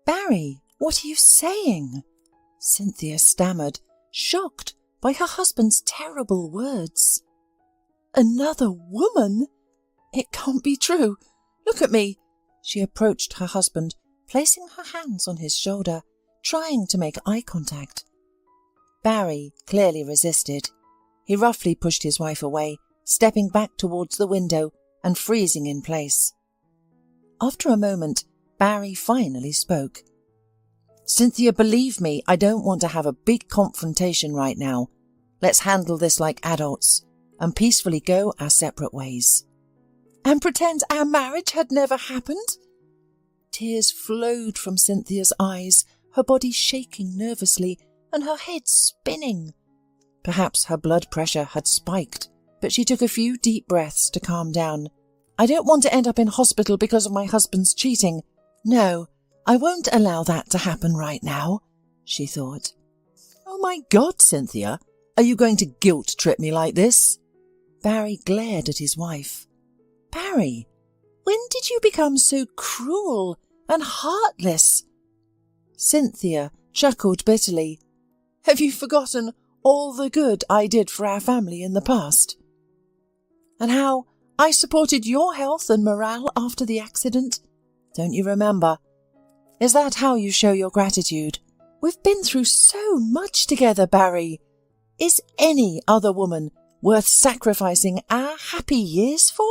Barry, what are you saying? Cynthia stammered, shocked by her husband's terrible words. Another woman? It can't be true. Look at me. She approached her husband, placing her hands on his shoulder, trying to make eye contact. Barry clearly resisted. He roughly pushed his wife away, stepping back towards the window and freezing in place. After a moment, Barry finally spoke. Cynthia, believe me, I don't want to have a big confrontation right now. Let's handle this like adults and peacefully go our separate ways. And pretend our marriage had never happened? Tears flowed from Cynthia's eyes, her body shaking nervously and her head spinning. Perhaps her blood pressure had spiked, but she took a few deep breaths to calm down. I don't want to end up in hospital because of my husband's cheating. No, I won't allow that to happen right now, she thought. Oh my God, Cynthia, are you going to guilt-trip me like this? Barry glared at his wife. Barry, when did you become so cruel and heartless? Cynthia chuckled bitterly. Have you forgotten all the good I did for our family in the past? And how I supported your health and morale after the accident? Don't you remember? Is that how you show your gratitude? We've been through so much together, Barry. Is any other woman worth sacrificing our happy years for?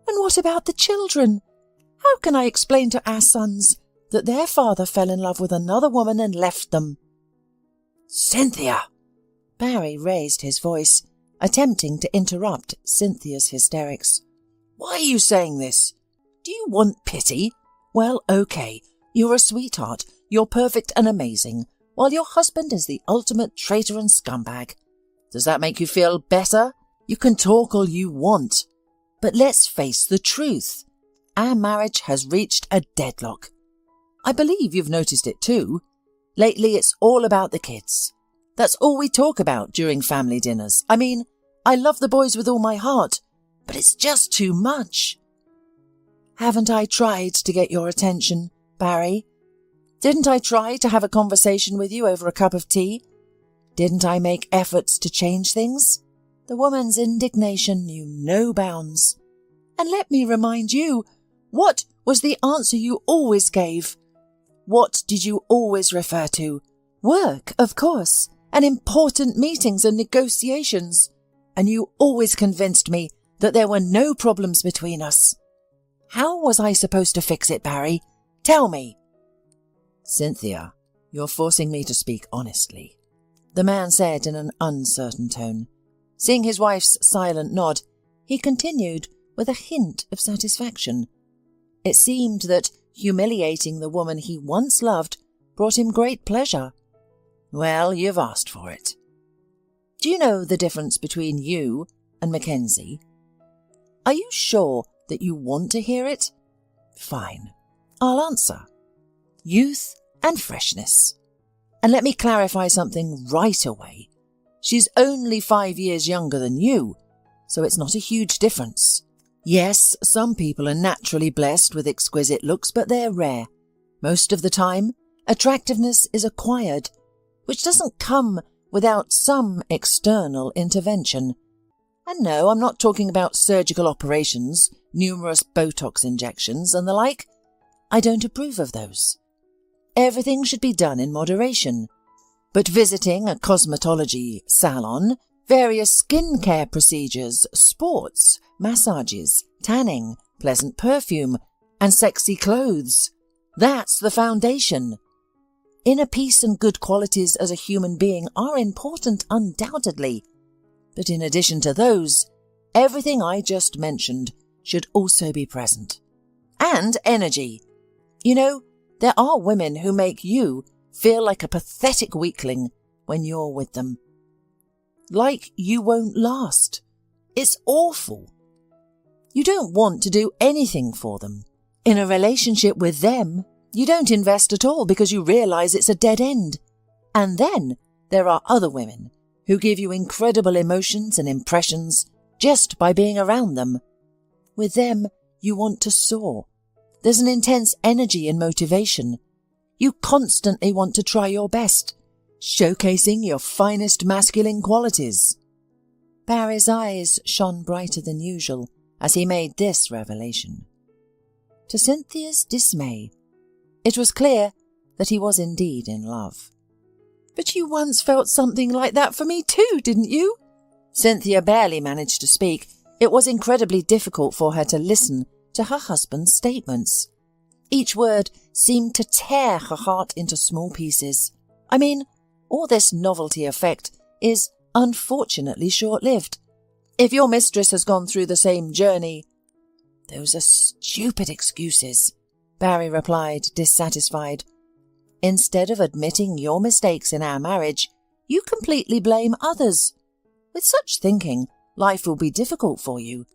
And what about the children? How can I explain to our sons that their father fell in love with another woman and left them? Cynthia! Barry raised his voice, attempting to interrupt Cynthia's hysterics. Why are you saying this? Do you want pity? Well, okay, you're a sweetheart, you're perfect and amazing, while your husband is the ultimate traitor and scumbag. Does that make you feel better? You can talk all you want. But let's face the truth. Our marriage has reached a deadlock. I believe you've noticed it too. Lately it's all about the kids. That's all we talk about during family dinners. I mean, I love the boys with all my heart, but it's just too much. Haven't I tried to get your attention, Barry? Didn't I try to have a conversation with you over a cup of tea? Didn't I make efforts to change things? The woman's indignation knew no bounds. And let me remind you, what was the answer you always gave? What did you always refer to? Work, of course, and important meetings and negotiations. And you always convinced me that there were no problems between us. How was I supposed to fix it, Barry? Tell me. Cynthia, you're forcing me to speak honestly, the man said in an uncertain tone. Seeing his wife's silent nod, he continued with a hint of satisfaction. It seemed that humiliating the woman he once loved brought him great pleasure. Well, you've asked for it. Do you know the difference between you and Mackenzie? Are you sure that you want to hear it? Fine, I'll answer. Youth and freshness. And let me clarify something right away. She's only 5 years younger than you, so it's not a huge difference. Yes, some people are naturally blessed with exquisite looks, but they're rare. Most of the time, attractiveness is acquired, which doesn't come without some external intervention. And no, I'm not talking about surgical operations, numerous Botox injections and the like. I don't approve of those. Everything should be done in moderation. But visiting a cosmetology salon, various skincare procedures, sports, massages, tanning, pleasant perfume, and sexy clothes, that's the foundation. Inner peace and good qualities as a human being are important undoubtedly, but in addition to those, everything I just mentioned should also be present. And energy. You know, there are women who make you feel like a pathetic weakling when you're with them. Like you won't last. It's awful. You don't want to do anything for them. In a relationship with them, you don't invest at all because you realize it's a dead end. And then there are other women who give you incredible emotions and impressions just by being around them. With them, you want to soar. There's an intense energy and motivation. You constantly want to try your best, showcasing your finest masculine qualities." Barry's eyes shone brighter than usual as he made this revelation. To Cynthia's dismay, it was clear that he was indeed in love. "But you once felt something like that for me too, didn't you?" Cynthia barely managed to speak. It was incredibly difficult for her to listen to her husband's statements. Each word seemed to tear her heart into small pieces. I mean, all this novelty effect is unfortunately short-lived. If your mistress has gone through the same journey— "Those are stupid excuses," Barry replied, dissatisfied. "Instead of admitting your mistakes in our marriage, you completely blame others. With such thinking, life will be difficult for you."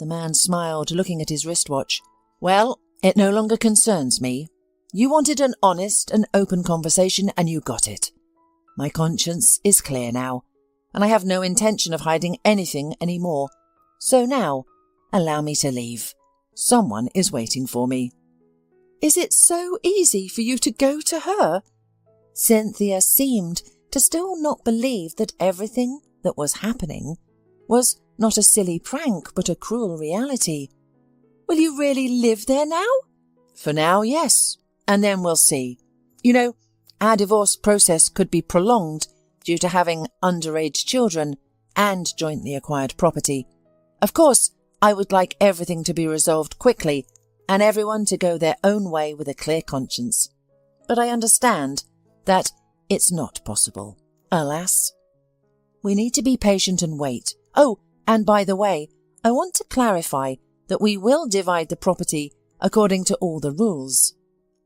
The man smiled, looking at his wristwatch. "Well, it no longer concerns me. You wanted an honest and open conversation, and you got it. My conscience is clear now, and I have no intention of hiding anything anymore. So now, allow me to leave. Someone is waiting for me." "Is it so easy for you to go to her?" Cynthia seemed to still not believe that everything that was happening was not a silly prank but a cruel reality. "Will you really live there now?" "For now, yes. And then we'll see. You know, our divorce process could be prolonged due to having underage children and jointly acquired property. Of course, I would like everything to be resolved quickly and everyone to go their own way with a clear conscience. But I understand that it's not possible, alas. We need to be patient and wait. Oh, and by the way, I want to clarify that we will divide the property according to all the rules.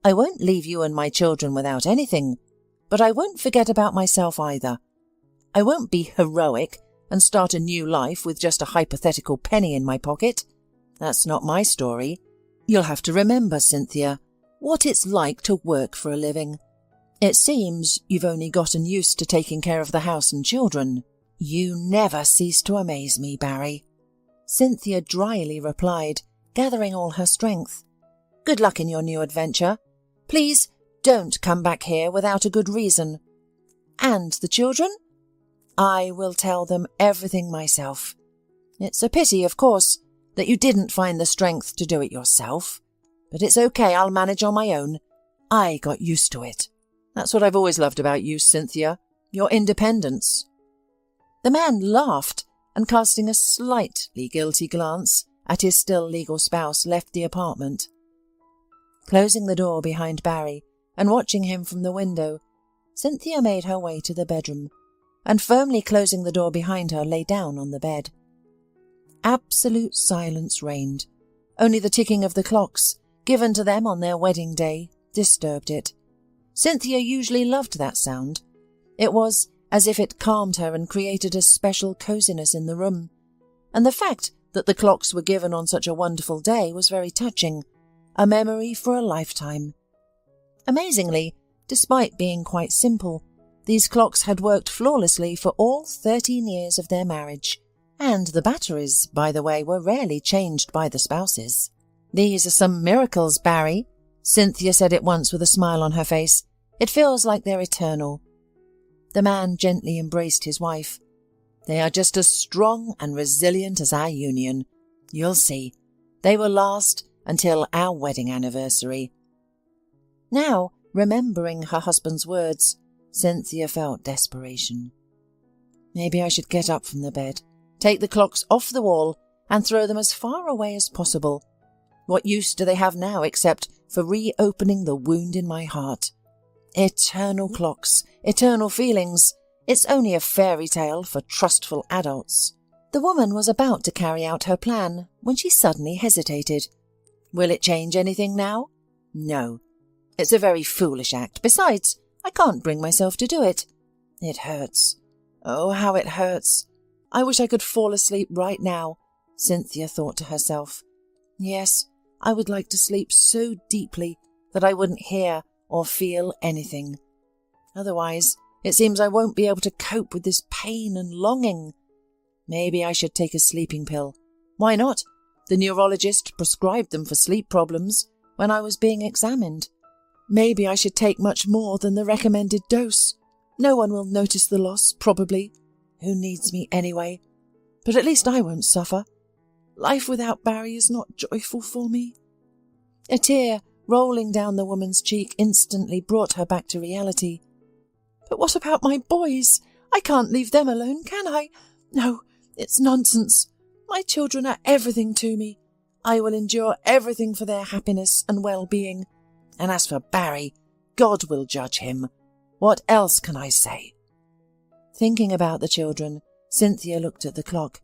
I won't leave you and my children without anything, but I won't forget about myself either. I won't be heroic and start a new life with just a hypothetical penny in my pocket. That's not my story. You'll have to remember, Cynthia, what it's like to work for a living. It seems you've only gotten used to taking care of the house and children." "You never cease to amaze me, Barry," Cynthia dryly replied, gathering all her strength. "Good luck in your new adventure. Please don't come back here without a good reason. And the children? I will tell them everything myself. It's a pity, of course, that you didn't find the strength to do it yourself. But it's okay, I'll manage on my own. I got used to it. That's what I've always loved about you, Cynthia, your independence." The man laughed and, casting a slightly guilty glance at his still legal spouse, left the apartment. Closing the door behind Barry and watching him from the window, Cynthia made her way to the bedroom and, firmly closing the door behind her, lay down on the bed. Absolute silence reigned. Only the ticking of the clocks, given to them on their wedding day, disturbed it. Cynthia usually loved that sound. It was as if it calmed her and created a special coziness in the room. And the fact that the clocks were given on such a wonderful day was very touching, a memory for a lifetime. Amazingly, despite being quite simple, these clocks had worked flawlessly for all 13 years of their marriage, and the batteries, by the way, were rarely changed by the spouses. "These are some miracles, Barry," Cynthia said it once with a smile on her face. "It feels like they're eternal." The man gently embraced his wife. "They are just as strong and resilient as our union. You'll see. They will last until our wedding anniversary." Now, remembering her husband's words, Cynthia felt desperation. Maybe I should get up from the bed, take the clocks off the wall, and throw them as far away as possible. What use do they have now except for reopening the wound in my heart? Eternal clocks, eternal feelings. It's only a fairy tale for trustful adults. The woman was about to carry out her plan when she suddenly hesitated. Will it change anything now? No. It's a very foolish act. Besides, I can't bring myself to do it. It hurts. Oh, how it hurts. I wish I could fall asleep right now, Cynthia thought to herself. Yes, I would like to sleep so deeply that I wouldn't hear or feel anything. Otherwise, it seems I won't be able to cope with this pain and longing. Maybe I should take a sleeping pill. Why not? The neurologist prescribed them for sleep problems when I was being examined. Maybe I should take much more than the recommended dose. No one will notice the loss, probably. Who needs me anyway? But at least I won't suffer. Life without Barry is not joyful for me." A tear rolling down the woman's cheek instantly brought her back to reality. "But what about my boys? I can't leave them alone, can I? No, it's nonsense. My children are everything to me. I will endure everything for their happiness and well-being. And as for Barry, God will judge him. What else can I say?" Thinking about the children, Cynthia looked at the clock.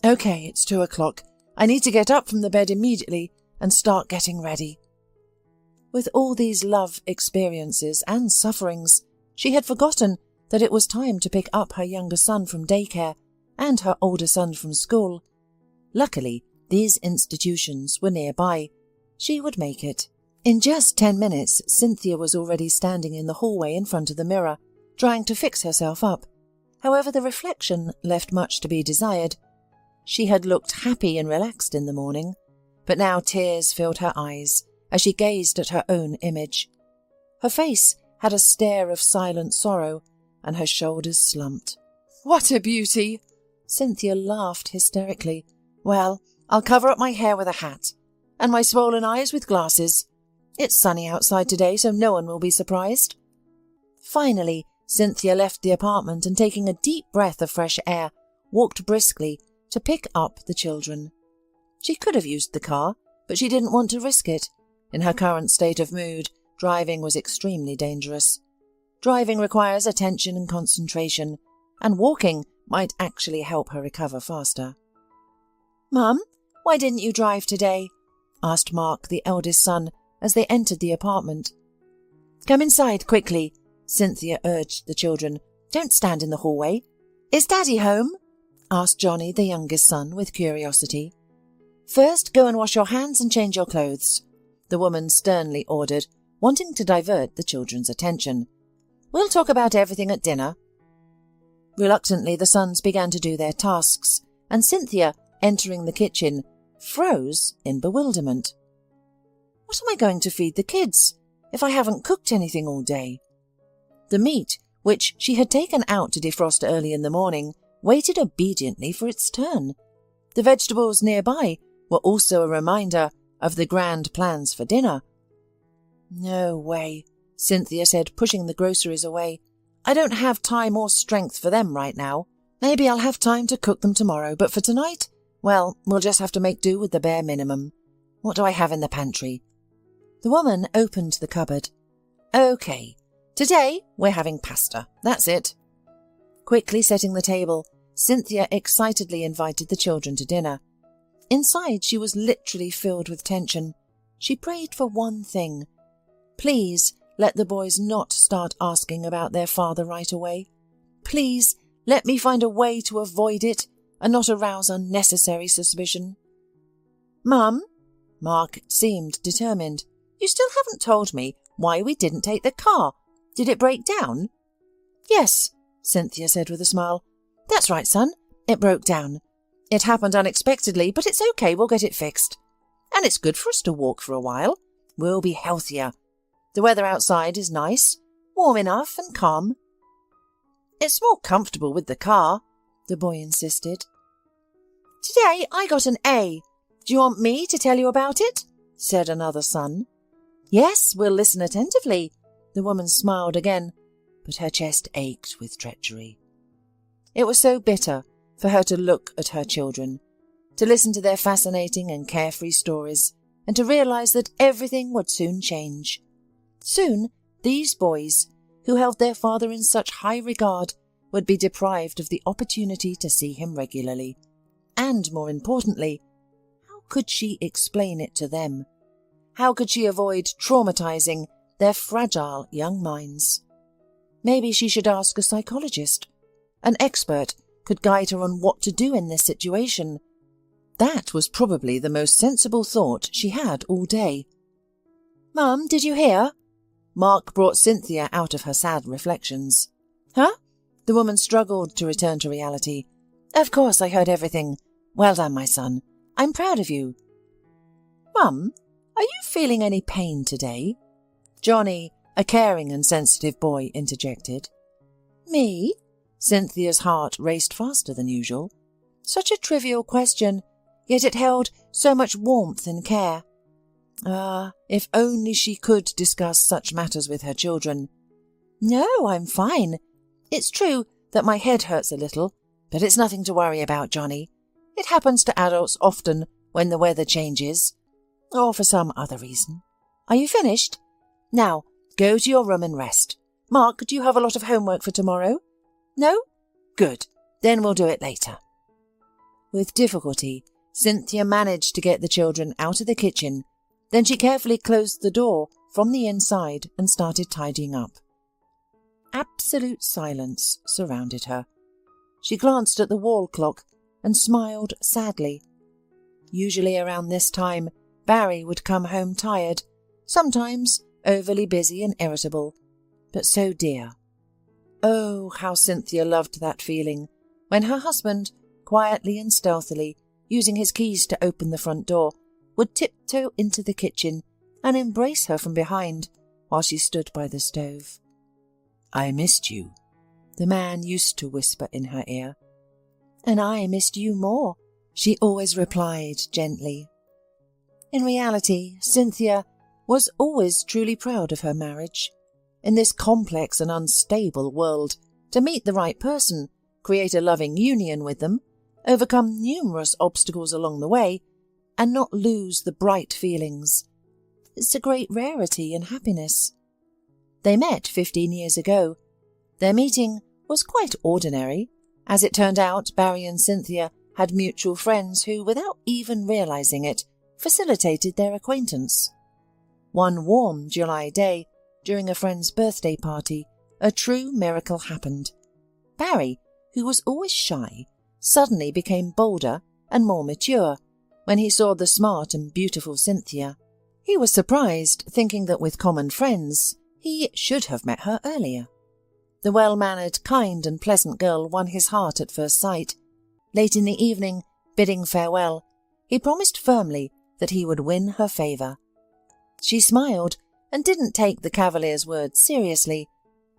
"Okay, it's 2:00. I need to get up from the bed immediately and start getting ready." With all these love experiences and sufferings, she had forgotten that it was time to pick up her younger son from daycare and her older son from school. Luckily, these institutions were nearby. She would make it. In just 10 minutes, Cynthia was already standing in the hallway in front of the mirror, trying to fix herself up. However, the reflection left much to be desired. She had looked happy and relaxed in the morning, but now tears filled her eyes as she gazed at her own image. Her face had a stare of silent sorrow, and her shoulders slumped. "What a beauty!" Cynthia laughed hysterically. "Well, I'll cover up my hair with a hat, and my swollen eyes with glasses. It's sunny outside today, so no one will be surprised." Finally, Cynthia left the apartment and, taking a deep breath of fresh air, walked briskly to pick up the children. She could have used the car, but she didn't want to risk it. In her current state of mood, driving was extremely dangerous. Driving requires attention and concentration, and walking might actually help her recover faster. "Mum, why didn't you drive today?" asked Mark, the eldest son, as they entered the apartment. "Come inside quickly," Cynthia urged the children. "Don't stand in the hallway." "Is Daddy home?" asked Johnny, the youngest son, with curiosity. "First, go and wash your hands and change your clothes," the woman sternly ordered, wanting to divert the children's attention. "We'll talk about everything at dinner." Reluctantly, the sons began to do their tasks, and Cynthia, entering the kitchen, froze in bewilderment. What am I going to feed the kids if I haven't cooked anything all day? The meat, which she had taken out to defrost early in the morning, waited obediently for its turn. The vegetables nearby were also a reminder of the grand plans for dinner. "No way," Cynthia said, pushing the groceries away. "I don't have time or strength for them right now. Maybe I'll have time to cook them tomorrow, but for tonight, well, we'll just have to make do with the bare minimum. What do I have in the pantry?" The woman opened the cupboard. "Okay, today we're having pasta. That's it." Quickly setting the table, Cynthia excitedly invited the children to dinner. Inside, she was literally filled with tension. She prayed for one thing. Please let the boys not start asking about their father right away. Please let me find a way to avoid it and not arouse unnecessary suspicion. "Mum," Mark seemed determined, "you still haven't told me why we didn't take the car. Did it break down?" "Yes," Cynthia said with a smile. "That's right, son. It broke down. It happened unexpectedly, but it's okay, we'll get it fixed. And it's good for us to walk for a while. We'll be healthier. The weather outside is nice, warm enough and calm." "It's more comfortable with the car," the boy insisted. "Today I got an A. Do you want me to tell you about it?" said another son. "Yes, we'll listen attentively." The woman smiled again, but her chest ached with treachery. It was so bitter for her to look at her children, to listen to their fascinating and carefree stories, and to realize that everything would soon change. Soon, these boys, who held their father in such high regard, would be deprived of the opportunity to see him regularly. And, more importantly, how could she explain it to them? How could she avoid traumatizing their fragile young minds? Maybe she should ask a psychologist. An expert could guide her on what to do in this situation. That was probably the most sensible thought she had all day. "Mum, did you hear?" Mark brought Cynthia out of her sad reflections. "Huh?" The woman struggled to return to reality. "Of course I heard everything. Well done, my son. I'm proud of you." "Mum, are you feeling any pain today?" Johnny, a caring and sensitive boy, interjected. Me? Cynthia's heart raced faster than usual. Such a trivial question, yet it held so much warmth and care. If only she could discuss such matters with her children. No, I'm fine. It's true that my head hurts a little, but it's nothing to worry about, Johnny. It happens to adults often when the weather changes, or for some other reason. Are you finished? Now, go to your room and rest. Mark, do you have a lot of homework for tomorrow? No? Good. Then we'll do it later. With difficulty, Cynthia managed to get the children out of the kitchen. Then she carefully closed the door from the inside and started tidying up. Absolute silence surrounded her. She glanced at the wall clock and smiled sadly. Usually around this time, Barry would come home tired, sometimes overly busy and irritable, but so dear. Oh, how Cynthia loved that feeling when her husband, quietly and stealthily, using his keys to open the front door, would tiptoe into the kitchen and embrace her from behind while she stood by the stove. I missed you, the man used to whisper in her ear. And I missed you more, she always replied gently. In reality, Cynthia was always truly proud of her marriage. In this complex and unstable world, to meet the right person, create a loving union with them, overcome numerous obstacles along the way, and not lose the bright feelings. It's a great rarity in happiness. They met 15 years ago. Their meeting was quite ordinary. As it turned out, Barry and Cynthia had mutual friends who, without even realizing it, facilitated their acquaintance. One warm July day, during a friend's birthday party, a true miracle happened. Barry, who was always shy, suddenly became bolder and more mature when he saw the smart and beautiful Cynthia. He was surprised, thinking that with common friends, he should have met her earlier. The well-mannered, kind and pleasant girl won his heart at first sight. Late in the evening, bidding farewell, he promised firmly that he would win her favour. She smiled and didn't take the cavalier's words seriously,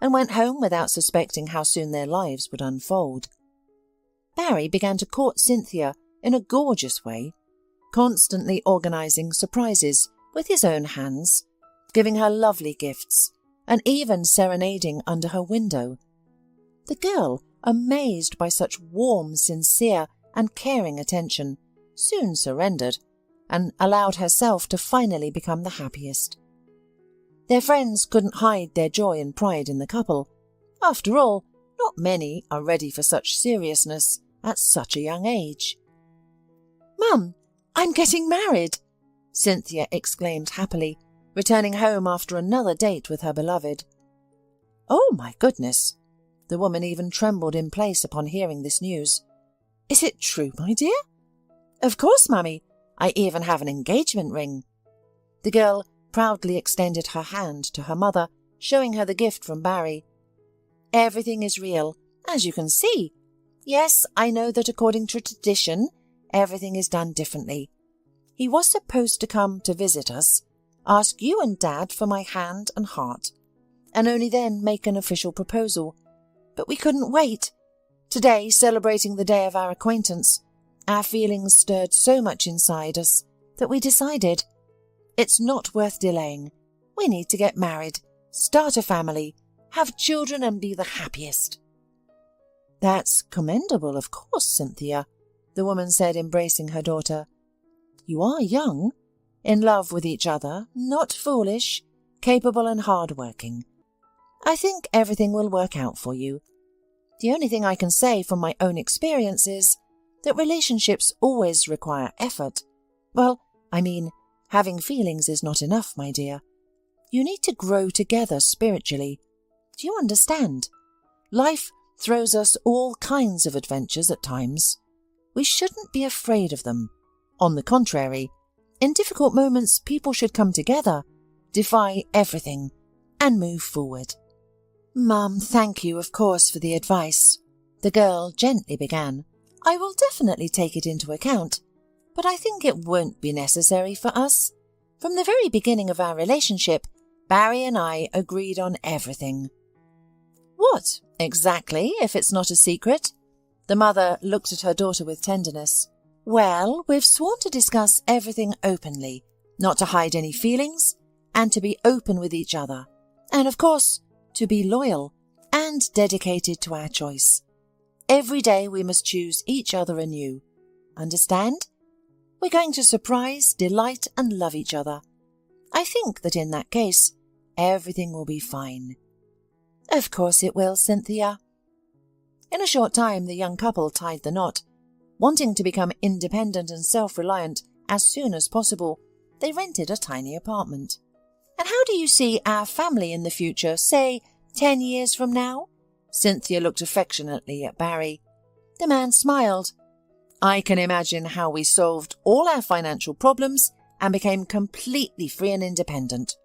and went home without suspecting how soon their lives would unfold. Barry began to court Cynthia in a gorgeous way, constantly organising surprises with his own hands, giving her lovely gifts, and even serenading under her window. The girl, amazed by such warm, sincere and caring attention, soon surrendered and allowed herself to finally become the happiest. Their friends couldn't hide their joy and pride in the couple. After all, not many are ready for such seriousness at such a young age. "Mum, I'm getting married!" Cynthia exclaimed happily, returning home after another date with her beloved. "Oh, my goodness!" The woman even trembled in place upon hearing this news. "Is it true, my dear?" "Of course, Mummy. I even have an engagement ring." The girl proudly extended her hand to her mother, showing her the gift from Barry. "Everything is real, as you can see. Yes, I know that according to tradition, everything is done differently. He was supposed to come to visit us, ask you and Dad for my hand and heart, and only then make an official proposal. But we couldn't wait. Today, celebrating the day of our acquaintance, our feelings stirred so much inside us that we decided it's not worth delaying. We need to get married, start a family, have children and be the happiest." "That's commendable, of course, Cynthia," the woman said, embracing her daughter. "You are young, in love with each other, not foolish, capable and hard-working. I think everything will work out for you. The only thing I can say from my own experience is that relationships always require effort. Well, I mean, having feelings is not enough, my dear. You need to grow together spiritually. Do you understand? Life throws us all kinds of adventures at times. We shouldn't be afraid of them. On the contrary, in difficult moments people should come together, defy everything, and move forward." "Mum, thank you, of course, for the advice," the girl gently began. "I will definitely take it into account, but I think it won't be necessary for us. From the very beginning of our relationship, Barry and I agreed on everything." "What, exactly, if it's not a secret?" The mother looked at her daughter with tenderness. "Well, we've sworn to discuss everything openly, not to hide any feelings, and to be open with each other. And of course, to be loyal and dedicated to our choice. Every day we must choose each other anew. Understand? We're going to surprise, delight, and love each other. I think that in that case, everything will be fine." "Of course it will, Cynthia." In a short time, the young couple tied the knot. Wanting to become independent and self-reliant as soon as possible, they rented a tiny apartment. "And how do you see our family in the future, say 10 years from now?" Cynthia looked affectionately at Barry. The man smiled. "I can imagine how we solved all our financial problems and became completely free and independent.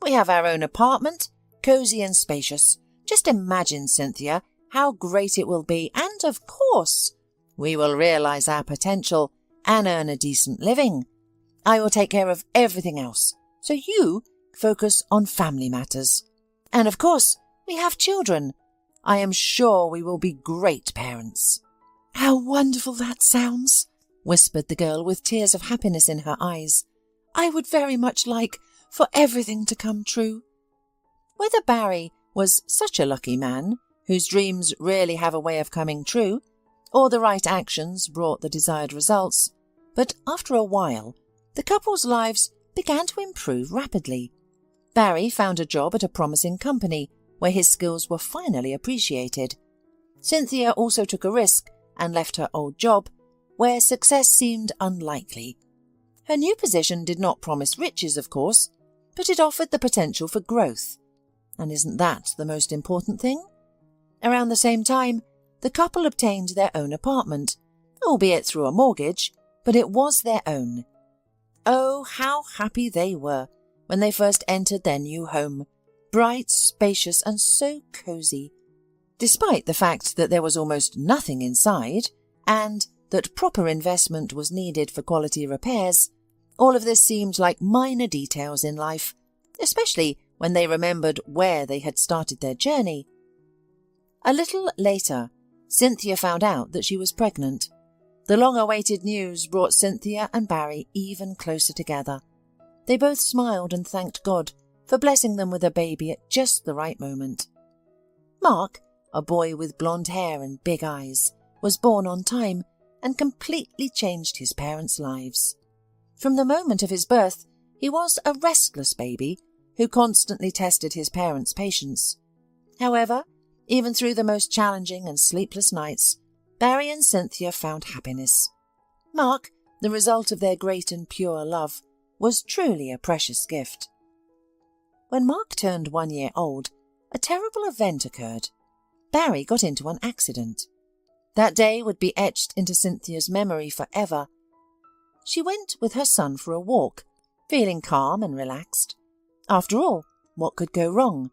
We have our own apartment, cosy and spacious. Just imagine, Cynthia, how great it will be, and of course, we will realize our potential and earn a decent living. I will take care of everything else, so you focus on family matters. And of course, we have children. I am sure we will be great parents." "How wonderful that sounds," whispered the girl with tears of happiness in her eyes. "I would very much like for everything to come true." Whether Barry was such a lucky man, whose dreams really have a way of coming true, or the right actions brought the desired results, but after a while, the couple's lives began to improve rapidly. Barry found a job at a promising company where his skills were finally appreciated. Cynthia also took a risk and left her old job, where success seemed unlikely. Her new position did not promise riches, of course, but it offered the potential for growth. And isn't that the most important thing? Around the same time, the couple obtained their own apartment, albeit through a mortgage, but it was their own. Oh, how happy they were when they first entered their new home, bright, spacious, and so cosy. Despite the fact that there was almost nothing inside, and that proper investment was needed for quality repairs, all of this seemed like minor details in life, especially when they remembered where they had started their journey. A little later, Cynthia found out that she was pregnant. The long-awaited news brought Cynthia and Barry even closer together. They both smiled and thanked God for blessing them with a baby at just the right moment. Mark, a boy with blonde hair and big eyes, was born on time and completely changed his parents' lives. From the moment of his birth, he was a restless baby who constantly tested his parents' patience. However, even through the most challenging and sleepless nights, Barry and Cynthia found happiness. Mark, the result of their great and pure love, was truly a precious gift. When Mark turned 1 year old, a terrible event occurred. Barry got into an accident. That day would be etched into Cynthia's memory forever. She went with her son for a walk, feeling calm and relaxed. After all, what could go wrong?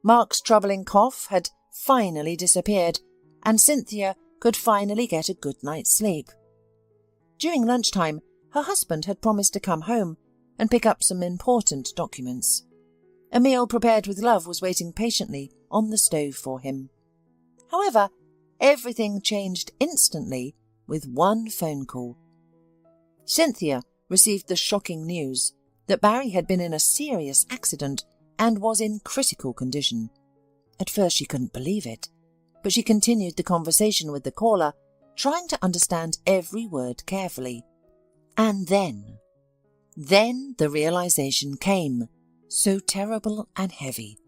Mark's troubling cough had finally disappeared, and Cynthia could finally get a good night's sleep. During lunchtime, her husband had promised to come home and pick up some important documents. A meal prepared with love was waiting patiently on the stove for him. However, everything changed instantly with one phone call. Cynthia received the shocking news that Barry had been in a serious accident and was in critical condition. At first she couldn't believe it, but she continued the conversation with the caller, trying to understand every word carefully. And then the realization came, so terrible and heavy.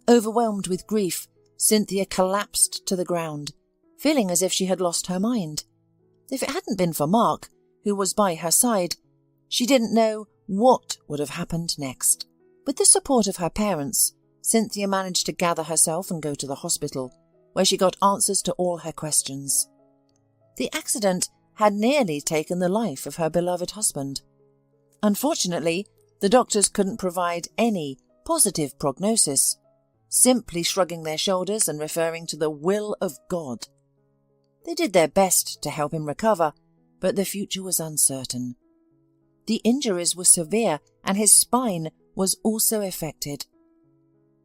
Overwhelmed with grief, Cynthia collapsed to the ground, feeling as if she had lost her mind. If it hadn't been for Mark, who was by her side, she didn't know what would have happened next. With the support of her parents, Cynthia managed to gather herself and go to the hospital, where she got answers to all her questions. The accident had nearly taken the life of her beloved husband. Unfortunately, the doctors couldn't provide any positive prognosis, simply shrugging their shoulders and referring to the will of God. They did their best to help him recover, but the future was uncertain. The injuries were severe and his spine was also affected.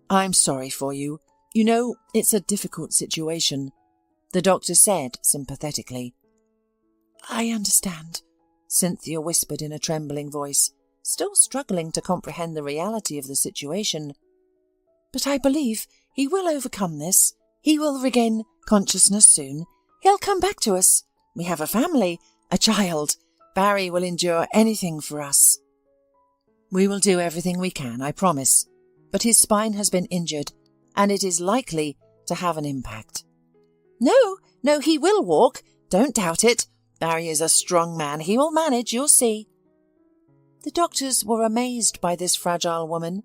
"I'm sorry for you. You know, it's a difficult situation," the doctor said sympathetically. "I understand," Cynthia whispered in a trembling voice, still struggling to comprehend the reality of the situation. "But I believe he will overcome this. He will regain consciousness soon. He'll come back to us. We have a family, a child. Barry will endure anything for us." "We will do everything we can, I promise. But his spine has been injured, and it is likely to have an impact." No, he will walk. Don't doubt it. Barry is a strong man. He will manage, you'll see." The doctors were amazed by this fragile woman.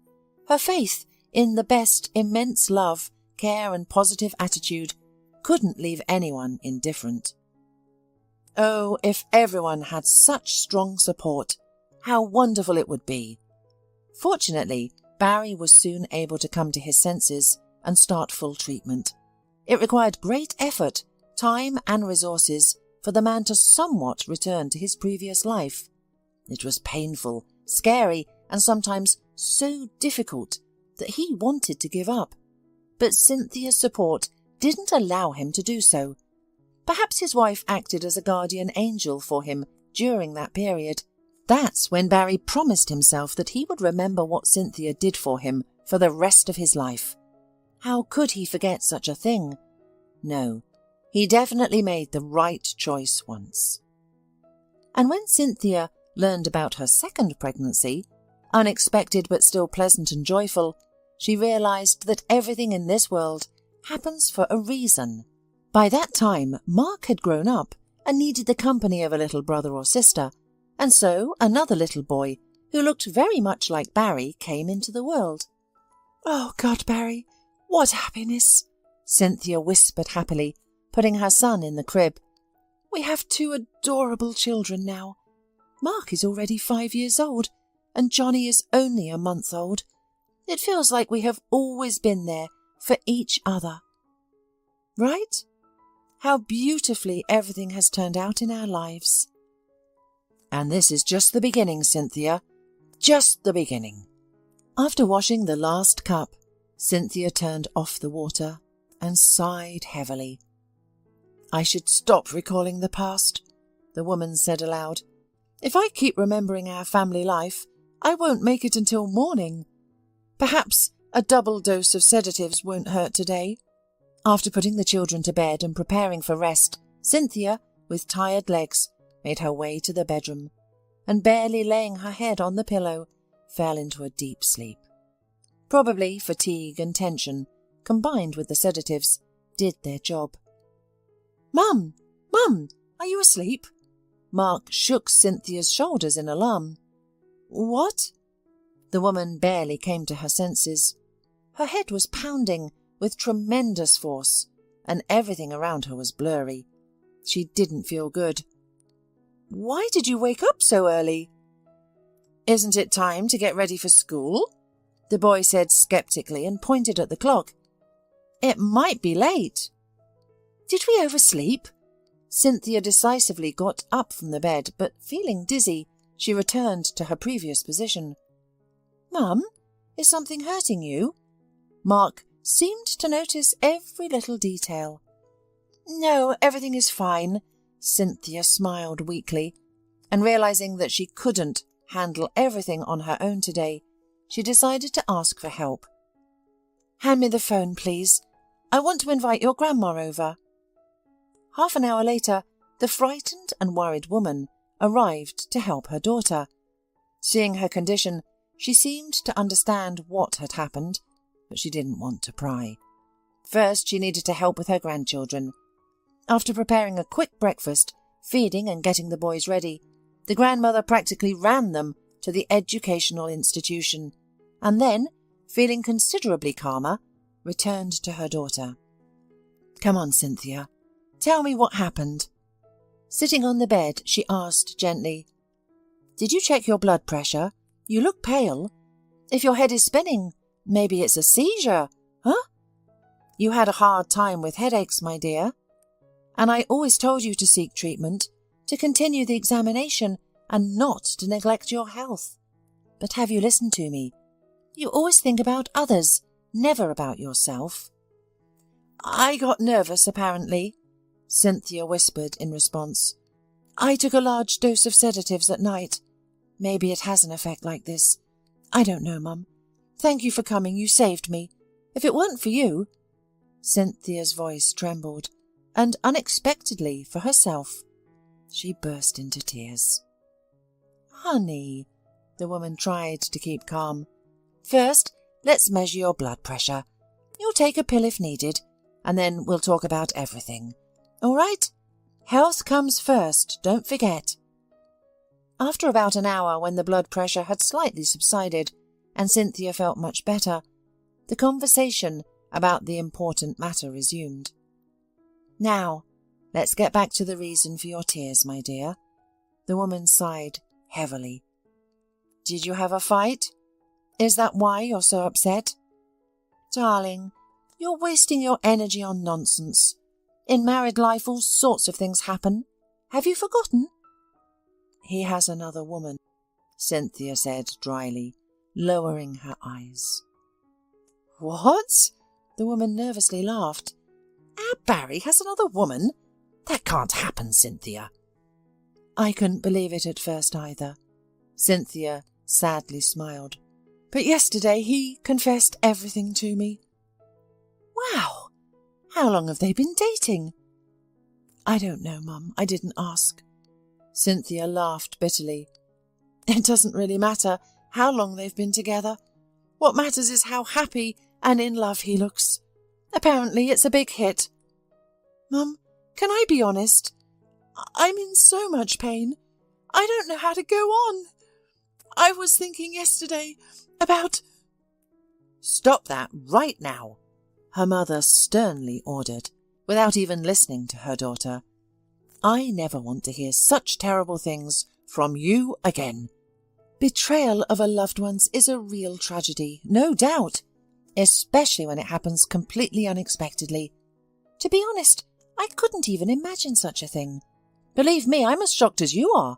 Her faith in the best immense love, care and positive attitude couldn't leave anyone indifferent. Oh, if everyone had such strong support, how wonderful it would be. Fortunately, Barry was soon able to come to his senses and start full treatment. It required great effort, time and resources for the man to somewhat return to his previous life. It was painful, scary, and sometimes so difficult that he wanted to give up. But Cynthia's support didn't allow him to do so. Perhaps his wife acted as a guardian angel for him during that period. That's when Barry promised himself that he would remember what Cynthia did for him for the rest of his life. How could he forget such a thing? No, he definitely made the right choice once. And when Cynthia learned about her second pregnancy, unexpected but still pleasant and joyful, she realized that everything in this world happens for a reason. By that time, Mark had grown up and needed the company of a little brother or sister, and so another little boy, who looked very much like Barry, came into the world. "Oh God, Barry, what happiness!" Cynthia whispered happily, putting her son in the crib. "We have 2 adorable children now. Mark is already 5 years old, and Johnny is only a month old. It feels like we have always been there for each other. Right? How beautifully everything has turned out in our lives." "And this is just the beginning, Cynthia. Just the beginning." After washing the last cup, Cynthia turned off the water and sighed heavily. "I should stop recalling the past," the woman said aloud. "If I keep remembering our family life, I won't make it until morning. Perhaps a double dose of sedatives won't hurt today." After putting the children to bed and preparing for rest, Cynthia, with tired legs, made her way to the bedroom, and barely laying her head on the pillow, fell into a deep sleep. Probably fatigue and tension, combined with the sedatives, did their job. Mum, are you asleep?" Mark shook Cynthia's shoulders in alarm. "What?" The woman barely came to her senses. Her head was pounding with tremendous force, and everything around her was blurry. She didn't feel good. "Why did you wake up so early?" "Isn't it time to get ready for school?" the boy said skeptically and pointed at the clock. "It might be late." "Did we oversleep?" Cynthia decisively got up from the bed, but feeling dizzy, she returned to her previous position. "Mum, is something hurting you?" Mark seemed to notice every little detail. "No, everything is fine," Cynthia smiled weakly, and realizing that she couldn't handle everything on her own today, she decided to ask for help. "Hand me the phone, please. I want to invite your grandma over." Half an hour later, the frightened and worried woman arrived to help her daughter. Seeing her condition, she seemed to understand what had happened, but she didn't want to pry. First, she needed to help with her grandchildren. After preparing a quick breakfast, feeding and getting the boys ready, the grandmother practically ran them to the educational institution, and then, feeling considerably calmer, returned to her daughter. "Come on, Cynthia. Tell me what happened." Sitting on the bed, she asked gently, "Did you check your blood pressure? You look pale. If your head is spinning, maybe it's a seizure, huh? You had a hard time with headaches, my dear. And I always told you to seek treatment, to continue the examination, and not to neglect your health. But have you listened to me? You always think about others, never about yourself. I got nervous, apparently, Cynthia whispered in response. I took a large dose of sedatives at night. Maybe it has an effect like this. I don't know, Mum. Thank you for coming. You saved me. If it weren't for you... Cynthia's voice trembled, and unexpectedly for herself, she burst into tears. Honey, the woman tried to keep calm. First, let's measure your blood pressure. You'll take a pill if needed, and then we'll talk about everything. All right? Health comes first, don't forget. After about an hour, when the blood pressure had slightly subsided and Cynthia felt much better, the conversation about the important matter resumed. Now, let's get back to the reason for your tears, my dear. The woman sighed heavily. Did you have a fight? Is that why you're so upset? Darling, you're wasting your energy on nonsense. In married life, all sorts of things happen. Have you forgotten? He has another woman, Cynthia said dryly, lowering her eyes. What? The woman nervously laughed. Our Barry has another woman? That can't happen, Cynthia. I couldn't believe it at first either. Cynthia sadly smiled. But yesterday he confessed everything to me. Wow! How long have they been dating? I don't know, Mum. I didn't ask. Cynthia laughed bitterly. It doesn't really matter how long they've been together. What matters is how happy and in love he looks. Apparently it's a big hit. Mum, can I be honest? I'm in so much pain. I don't know how to go on. I was thinking yesterday about... Stop that right now, her mother sternly ordered, without even listening to her daughter. I never want to hear such terrible things from you again. Betrayal of a loved one is a real tragedy, no doubt, especially when it happens completely unexpectedly. To be honest, I couldn't even imagine such a thing. Believe me, I'm as shocked as you are.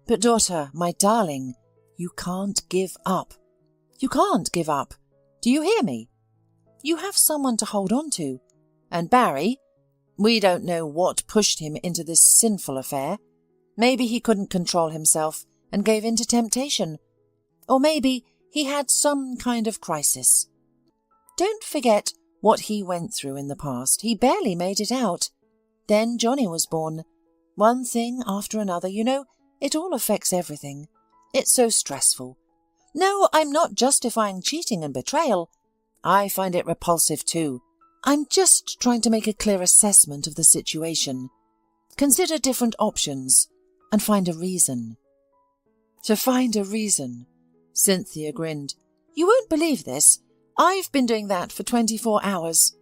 But daughter, my darling, you can't give up. You can't give up. Do you hear me? You have someone to hold on to. And Barry, we don't know what pushed him into this sinful affair. Maybe he couldn't control himself and gave in to temptation. Or maybe he had some kind of crisis. Don't forget what he went through in the past. He barely made it out. Then Johnny was born. One thing after another, you know, it all affects everything. It's so stressful. No, I'm not justifying cheating and betrayal. I find it repulsive too. I'm just trying to make a clear assessment of the situation. Consider different options and find a reason. To find a reason, Cynthia grinned. You won't believe this. I've been doing that for 24 hours.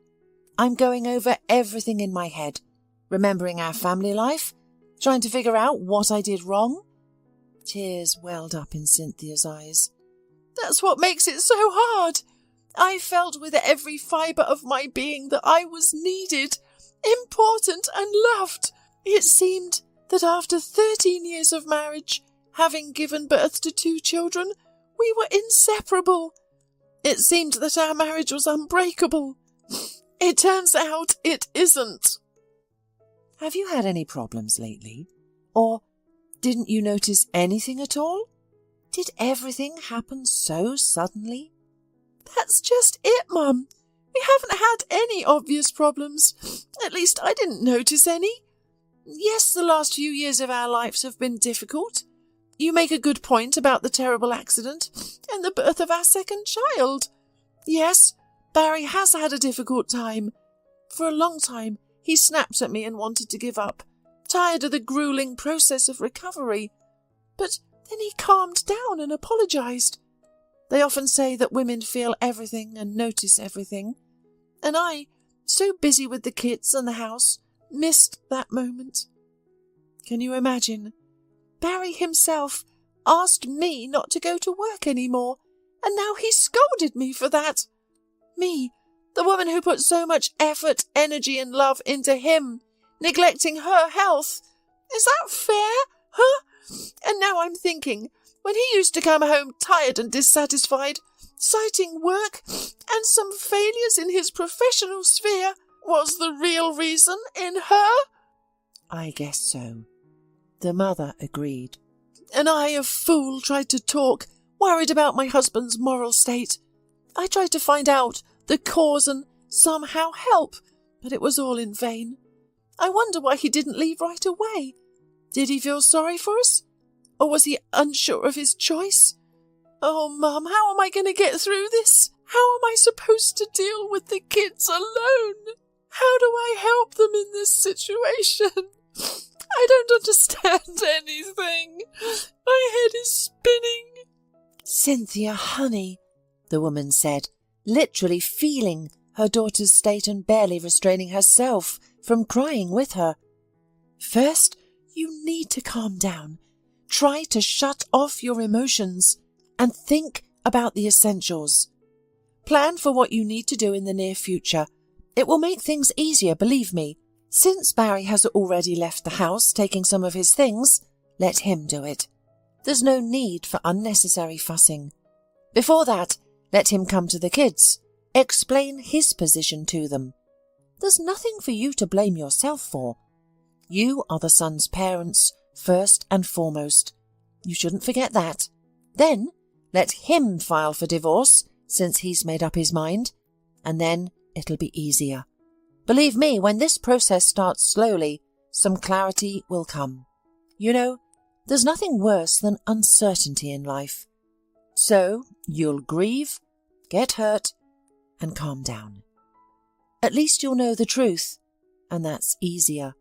I'm going over everything in my head, remembering our family life, trying to figure out what I did wrong. Tears welled up in Cynthia's eyes. That's what makes it so hard. I felt with every fibre of my being that I was needed, important and loved. It seemed that after 13 years of marriage, having given birth to 2 children, we were inseparable. It seemed that our marriage was unbreakable. It turns out it isn't. Have you had any problems lately? Or didn't you notice anything at all? Did everything happen so suddenly? That's just it, Mum. We haven't had any obvious problems. At least I didn't notice any. Yes, the last few years of our lives have been difficult. You make a good point about the terrible accident and the birth of our second child. Yes, Barry has had a difficult time. For a long time, he snapped at me and wanted to give up, tired of the grueling process of recovery. But then he calmed down and apologised. They often say that women feel everything and notice everything. And I, so busy with the kids and the house, missed that moment. Can you imagine? Barry himself asked me not to go to work anymore, and now he scolded me for that. Me, the woman who put so much effort, energy and love into him, neglecting her health. Is that fair? Huh? And now I'm thinking, when he used to come home tired and dissatisfied, citing work and some failures in his professional sphere was the real reason in her? I guess so. The mother agreed. And I, a fool, tried to talk, worried about my husband's moral state. I tried to find out the cause and somehow help, but it was all in vain. I wonder why he didn't leave right away. Did he feel sorry for us? Or was he unsure of his choice? Oh, Mum, how am I going to get through this? How am I supposed to deal with the kids alone? How do I help them in this situation? I don't understand anything. My head is spinning. Cynthia, honey, the woman said, literally feeling her daughter's state and barely restraining herself from crying with her. First, you need to calm down. Try to shut off your emotions and think about the essentials. Plan for what you need to do in the near future. It will make things easier, believe me. Since Barry has already left the house taking some of his things, let him do it. There's no need for unnecessary fussing. Before that, let him come to the kids. Explain his position to them. There's nothing for you to blame yourself for. You are the son's parents, first and foremost. You shouldn't forget that. Then, let him file for divorce, since he's made up his mind, and then it'll be easier. Believe me, when this process starts slowly, some clarity will come. You know, there's nothing worse than uncertainty in life. So, you'll grieve, get hurt, and calm down. At least you'll know the truth, and that's easier.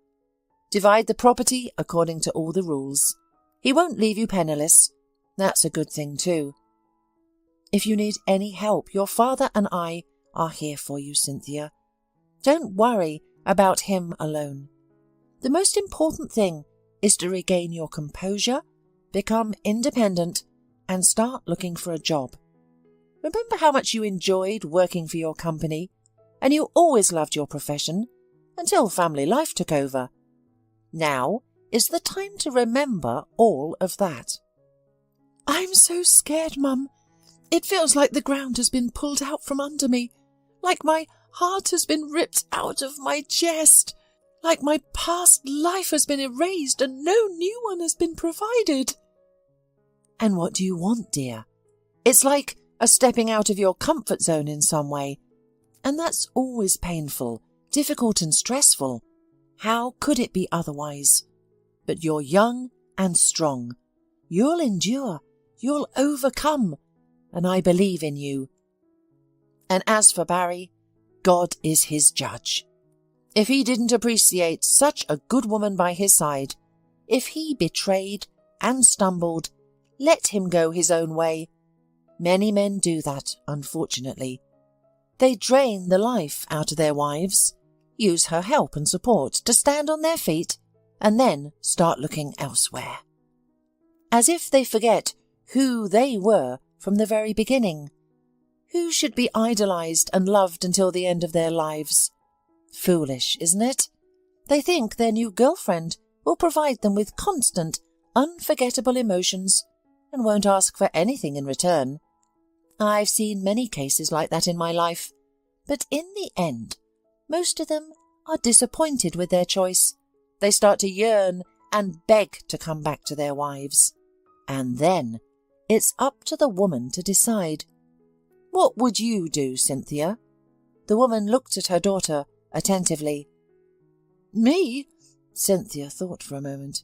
Divide the property according to all the rules. He won't leave you penniless. That's a good thing too. If you need any help, your father and I are here for you, Cynthia. Don't worry about him alone. The most important thing is to regain your composure, become independent, and start looking for a job. Remember how much you enjoyed working for your company, and you always loved your profession, until family life took over. Now is the time to remember all of that. I'm so scared, Mum. It feels like the ground has been pulled out from under me, like my heart has been ripped out of my chest, like my past life has been erased and no new one has been provided. And what do you want, dear? It's like a stepping out of your comfort zone in some way, and that's always painful, difficult and stressful. How could it be otherwise? But you're young and strong. You'll endure, you'll overcome, and I believe in you. And as for Barry, God is his judge. If he didn't appreciate such a good woman by his side, if he betrayed and stumbled, let him go his own way. Many men do that, unfortunately. They drain the life out of their wives, use her help and support to stand on their feet, and then start looking elsewhere. As if they forget who they were from the very beginning. Who should be idolized and loved until the end of their lives? Foolish, isn't it? They think their new girlfriend will provide them with constant, unforgettable emotions and won't ask for anything in return. I've seen many cases like that in my life, but in the end, most of them are disappointed with their choice. They start to yearn and beg to come back to their wives. And then it's up to the woman to decide. What would you do, Cynthia? The woman looked at her daughter attentively. Me? Cynthia thought for a moment.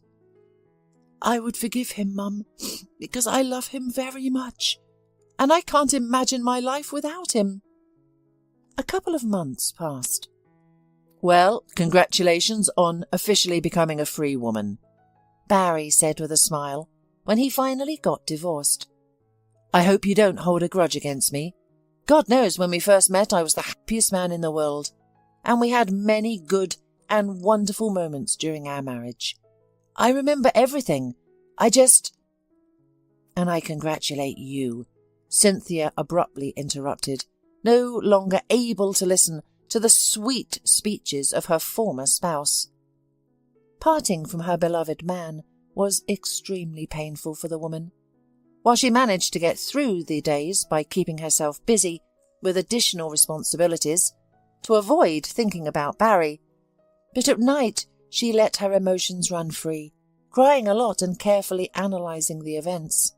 I would forgive him, Mum, because I love him very much, and I can't imagine my life without him. A couple of months passed. Well, congratulations on officially becoming a free woman, Barry said with a smile when he finally got divorced. I hope you don't hold a grudge against me. God knows when we first met I was the happiest man in the world, and we had many good and wonderful moments during our marriage. I remember everything. And I congratulate you, Cynthia abruptly interrupted, no longer able to listen to the sweet speeches of her former spouse. Parting from her beloved man was extremely painful for the woman. While she managed to get through the days by keeping herself busy with additional responsibilities to avoid thinking about Barry, but at night she let her emotions run free, crying a lot and carefully analysing the events.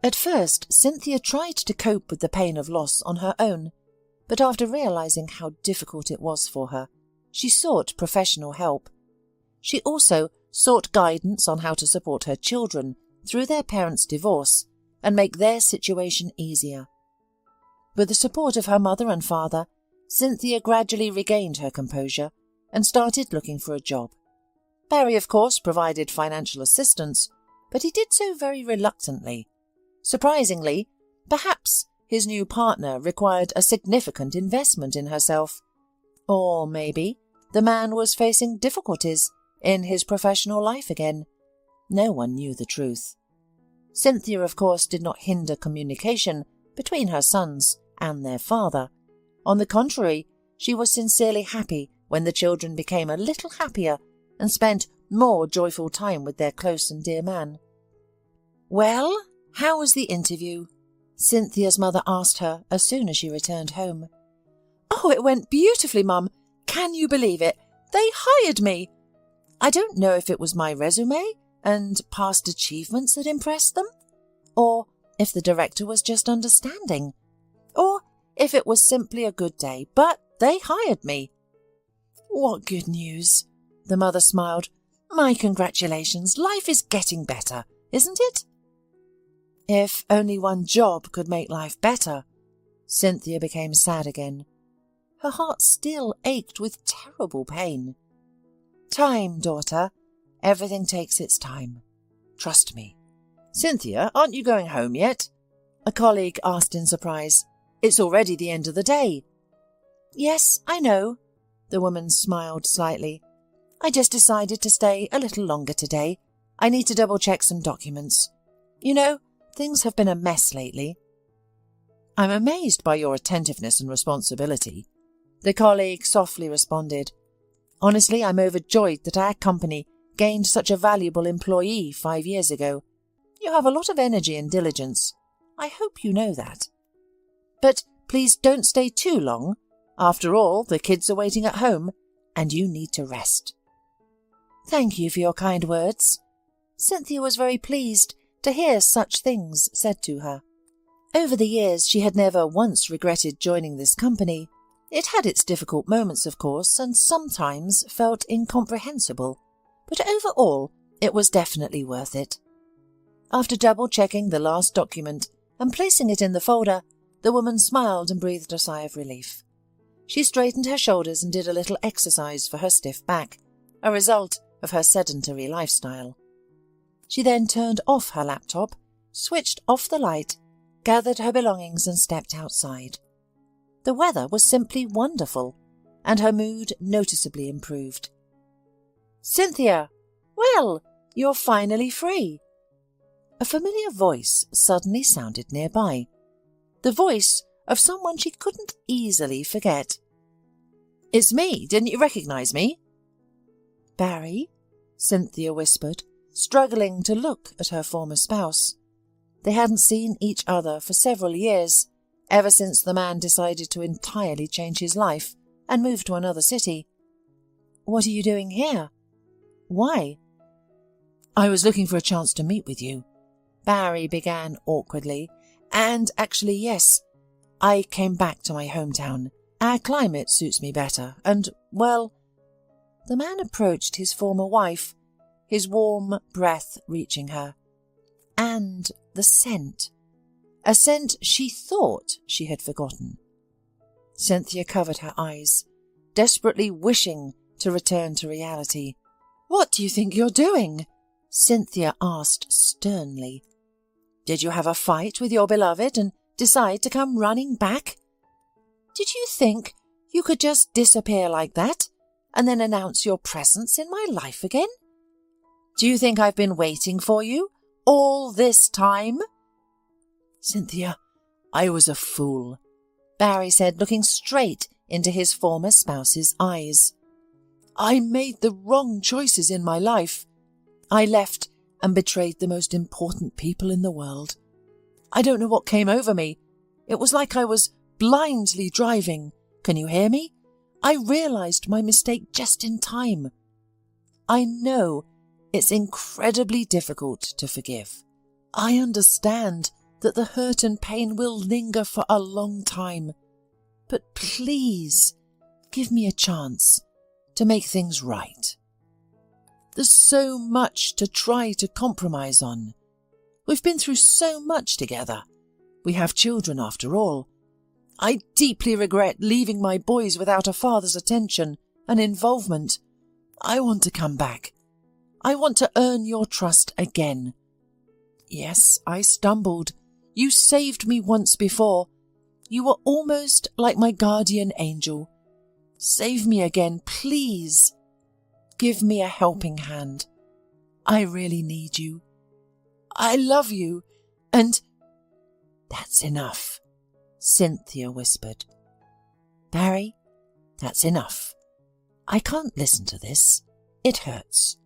At first, Cynthia tried to cope with the pain of loss on her own, but after realising how difficult it was for her, she sought professional help. She also sought guidance on how to support her children through their parents' divorce and make their situation easier. With the support of her mother and father, Cynthia gradually regained her composure and started looking for a job. Barry, of course, provided financial assistance, but he did so very reluctantly. Surprisingly, perhaps his new partner required a significant investment in herself. Or maybe the man was facing difficulties in his professional life again. No one knew the truth. Cynthia, of course, did not hinder communication between her sons and their father. On the contrary, she was sincerely happy when the children became a little happier and spent more joyful time with their close and dear man. "Well, how was the interview?" Cynthia's mother asked her as soon as she returned home. "Oh, it went beautifully, Mum. Can you believe it? They hired me. I don't know if it was my resume and past achievements that impressed them, or if the director was just understanding, or if it was simply a good day, but they hired me." "What good news!" The mother smiled. "My congratulations. Life is getting better, isn't it?" If only one job could make life better. Cynthia became sad again. Her heart still ached with terrible pain. "Time, daughter. Everything takes its time. Trust me." "Cynthia, aren't you going home yet?" a colleague asked in surprise. "It's already the end of the day." "Yes, I know." The woman smiled slightly. "I just decided to stay a little longer today. I need to double-check some documents. You know, things have been a mess lately." "I'm amazed by your attentiveness and responsibility," the colleague softly responded. "Honestly, I'm overjoyed that our company gained such a valuable employee 5 years ago. You have a lot of energy and diligence. I hope you know that. But please don't stay too long. After all, the kids are waiting at home, and you need to rest." "Thank you for your kind words." Cynthia was very pleased to hear such things said to her. Over the years, she had never once regretted joining this company. It had its difficult moments, of course, and sometimes felt incomprehensible, but overall, it was definitely worth it. After double-checking the last document and placing it in the folder, the woman smiled and breathed a sigh of relief. She straightened her shoulders and did a little exercise for her stiff back, a result of her sedentary lifestyle. She then turned off her laptop, switched off the light, gathered her belongings and stepped outside. The weather was simply wonderful, and her mood noticeably improved. "Cynthia! Well, you're finally free." A familiar voice suddenly sounded nearby. The voice of someone she couldn't easily forget. "It's me. Didn't you recognise me?" "Barry?" Cynthia whispered, struggling to look at her former spouse. They hadn't seen each other for several years, ever since the man decided to entirely change his life and move to another city. "What are you doing here? Why?" "I was looking for a chance to meet with you," Barry began awkwardly. "And actually, yes, I came back to my hometown. Our climate suits me better, and, well..." The man approached his former wife, his warm breath reaching her. And the scent. A scent she thought she had forgotten. Cynthia covered her eyes, desperately wishing to return to reality. "What do you think you're doing?" Cynthia asked sternly. "Did you have a fight with your beloved and decide to come running back? Did you think you could just disappear like that and then announce your presence in my life again? Do you think I've been waiting for you all this time?" "Cynthia, I was a fool," Barry said, looking straight into his former spouse's eyes. "I made the wrong choices in my life. I left and betrayed the most important people in the world. I don't know what came over me. It was like I was blindly driving. Can you hear me? I realised my mistake just in time. I know it's incredibly difficult to forgive. I understand that the hurt and pain will linger for a long time. But please, give me a chance to make things right. There's so much to try to compromise on. We've been through so much together. We have children after all. I deeply regret leaving my boys without a father's attention and involvement. I want to come back. I want to earn your trust again. Yes, I stumbled. You saved me once before. You were almost like my guardian angel. Save me again, please. Give me a helping hand. I really need you. I love you, and... That's enough, Cynthia whispered. Barry, that's enough. I can't listen to this. It hurts.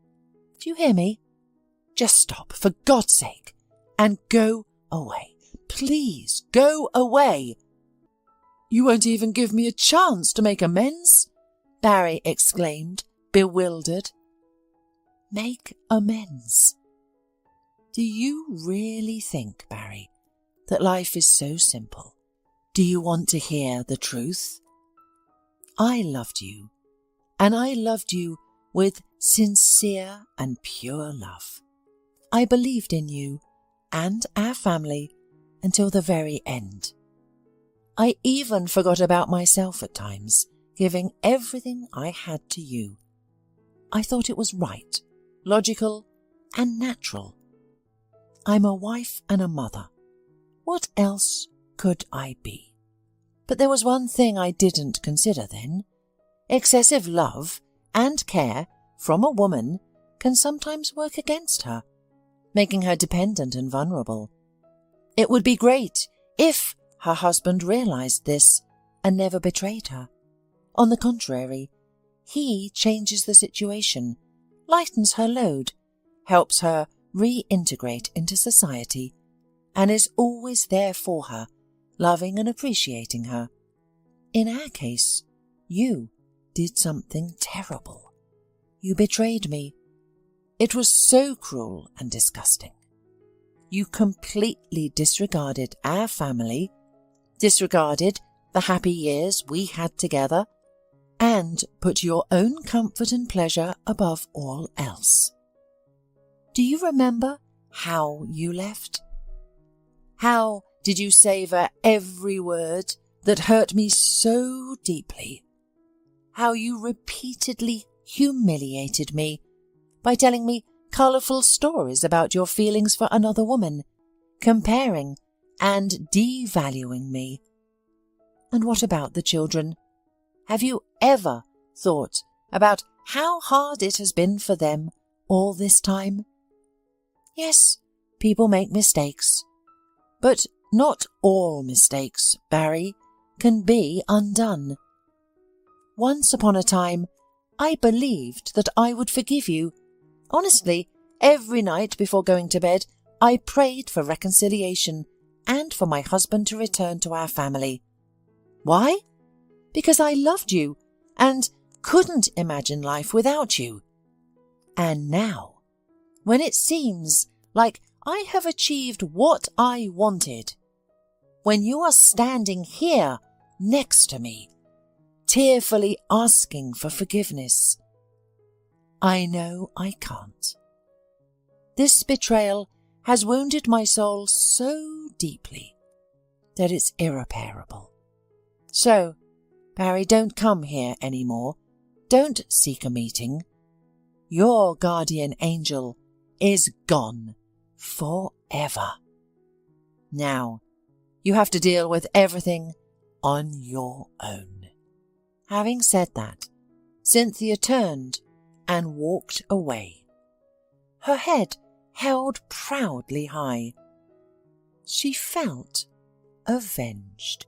Do you hear me? Just stop, for God's sake, and go away. Please, go away. You won't even give me a chance to make amends? Barry exclaimed, bewildered. Make amends? Do you really think, Barry, that life is so simple? Do you want to hear the truth? I loved you, and I loved you with sincere and pure love. I believed in you and our family until the very end. I even forgot about myself at times, giving everything I had to you. I thought it was right, logical, and natural. I'm a wife and a mother. What else could I be? But there was one thing I didn't consider then. Excessive love and care from a woman can sometimes work against her, making her dependent and vulnerable. It would be great if her husband realized this and never betrayed her. On the contrary, he changes the situation, lightens her load, helps her reintegrate into society, and is always there for her, loving and appreciating her. In our case, you did something terrible. You betrayed me. It was so cruel and disgusting. You completely disregarded our family, disregarded the happy years we had together, and put your own comfort and pleasure above all else. Do you remember how you left? How did you savour every word that hurt me so deeply? How you repeatedly humiliated me by telling me colourful stories about your feelings for another woman, comparing and devaluing me. And what about the children? Have you ever thought about how hard it has been for them all this time? Yes, people make mistakes, but not all mistakes, Barry, can be undone. Once upon a time, I believed that I would forgive you. Honestly, every night before going to bed, I prayed for reconciliation and for my husband to return to our family. Why? Because I loved you and couldn't imagine life without you. And now, when it seems like I have achieved what I wanted, when you are standing here next to me, tearfully asking for forgiveness, I know I can't. This betrayal has wounded my soul so deeply that it's irreparable. So, Barry, don't come here anymore. Don't seek a meeting. Your guardian angel is gone forever. Now, you have to deal with everything on your own. Having said that, Cynthia turned and walked away, her head held proudly high. She felt avenged.